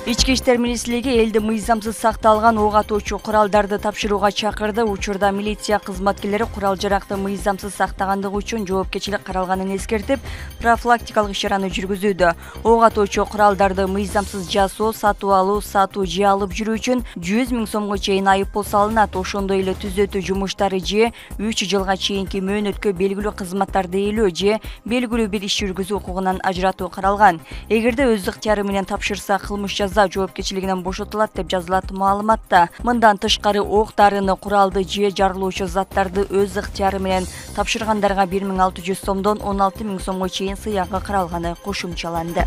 Ички иштер министрлиги элди мыйзамсыз сакталган ок атуучу куралдарды тапшырууга чакырды. Учурда милиция кызматкерлери курал-жаракты мыйзамсыз сактагандыгы үчүн жоопкерчилик каралганын эскертип, профилактикалык иш-чараны жүргүзүүдө. Ок атуучу куралдарды мыйзамсыз жасоо, сатуу алуу, сатуу же алып жүрүү үчүн 100 000 сомго чейин айыппул салынат. Ошондой эле түзөтүү жумуштары же 3 жылга чейинки мөөнөткө белгилүү кызматтарды ээлөө же белгилүү бир иш жүргүзүү укугунан ажыратуу каралган. Эгерде өз ыктыяры менен тапшырса, кылмыш жаза жоопкерчилигинен бошотулат деп жазылат маалыматта. Мындан тышкары ок дарыны, куралды же жарылуучу заттарды өз ыктыяры менен тапшыргандарга 1600 сомдон 16 000 сомго чейин сыйакы каралганы кошумчаланды.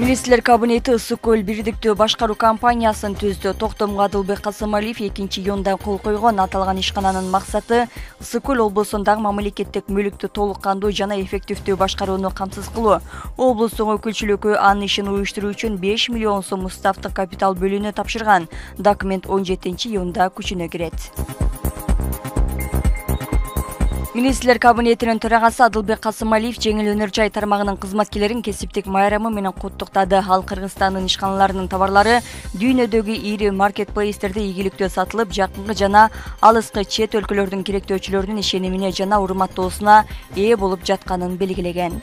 Министрлер кабинети Ысык көл бирдиктүү башкаруу компаниясын түздү. Токтомго Адылбек Касымалиев 2-июнда кол койгон. Аталган ишкананын максаты Ысык көл облусундагы мамлекеттик мүлүктү толук кандуу жана эффективдүү башкарууну камсыз кылуу. Облустук өкүлчүлүккө анын ишин уюштуруу үчүн 5 миллион сом уставдык капитал бөлүүнү тапшырган. Документ 17-июнда күчүнө кирет. Министрлер кабинетинин төрагасы Адылбек Касымалиев жеңил өнөр жай тармагынын кызматкерлерин кесиптик майрамы менен куттуктады. Ал Кыргызстандын ишканаларынын товарлары дүйнөдөгү ири маркетплейстерде ийгиликтүү сатылып, жакынкы жана алыскы чет өлкөлөрдүн керектөөчүлөрүнүн ишенимине жана урматтоосуна ээ болуп жатканын белгилеген.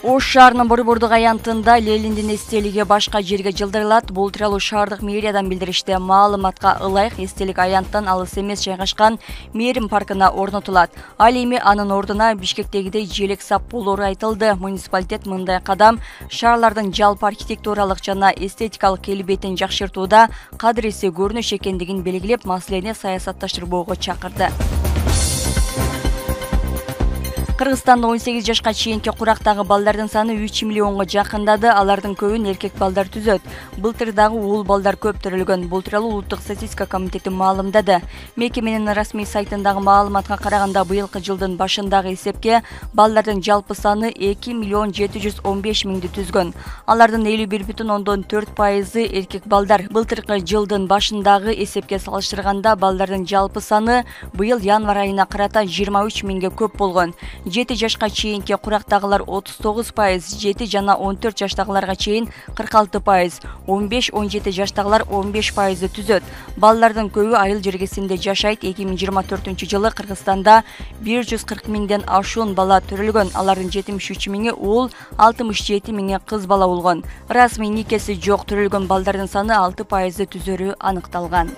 Ош шаарынын Борбордук аянтында Лениндин эстелиги башка жерге жылдырылат. Бул тууралуу шаардык мэриядан билдиришти. Маалыматка ылайык эстелик аянттан алыс эмес жайгашкан Мээрим паркына орнотулат. Ал эми анын ордуна Бишкектегидей желек сап болору айтылды. Муниципалитет мындай кадам шаарлардын жалпы архитектуралык жана эстетикалык келбетин жакшыртууда кадыреси көрүнүш экендигин белгилеп, маселени саясатташтырбоого чакырды. Кыргызстанда 18 жашка чейинки курактагы балдардын саны 3 миллионго жакындады. Алардын көбүн эркек балдар түзөт. Былтыр дагы уул балдар көп төрөлгөн. Бул тууралуу Улуттук статистика комитети маалымдады. Мекеменин расмий сайтындагы маалыматка караганда, быйылкы жылдын башындагы эсепке балдардын жалпы саны 2 миллион 715 миңди түзгөн. Алардын 51,4% эркек балдар. Былтыркы жылдын башындагы эсепке салыштырганда балдардын жалпы саны быйыл январь айына карата 23 миңге көп болгон. 7 жашка чейинки курактагылар 39%, 7 жана 14 жаштагыларга чейин 46%, 15-17 жаштагылар 15% түзөт. Балдардын көбү айыл жергесинде жашайт. 2024 жылы Кыргызстанда 140 миңден ашуун бала төрөлгөн. Алардын 73 миңи уул, 67 миңи кыз бала болгон. Расмий никеси жок төрөлгөн балдардын саны 6% түзөрү аныкталган.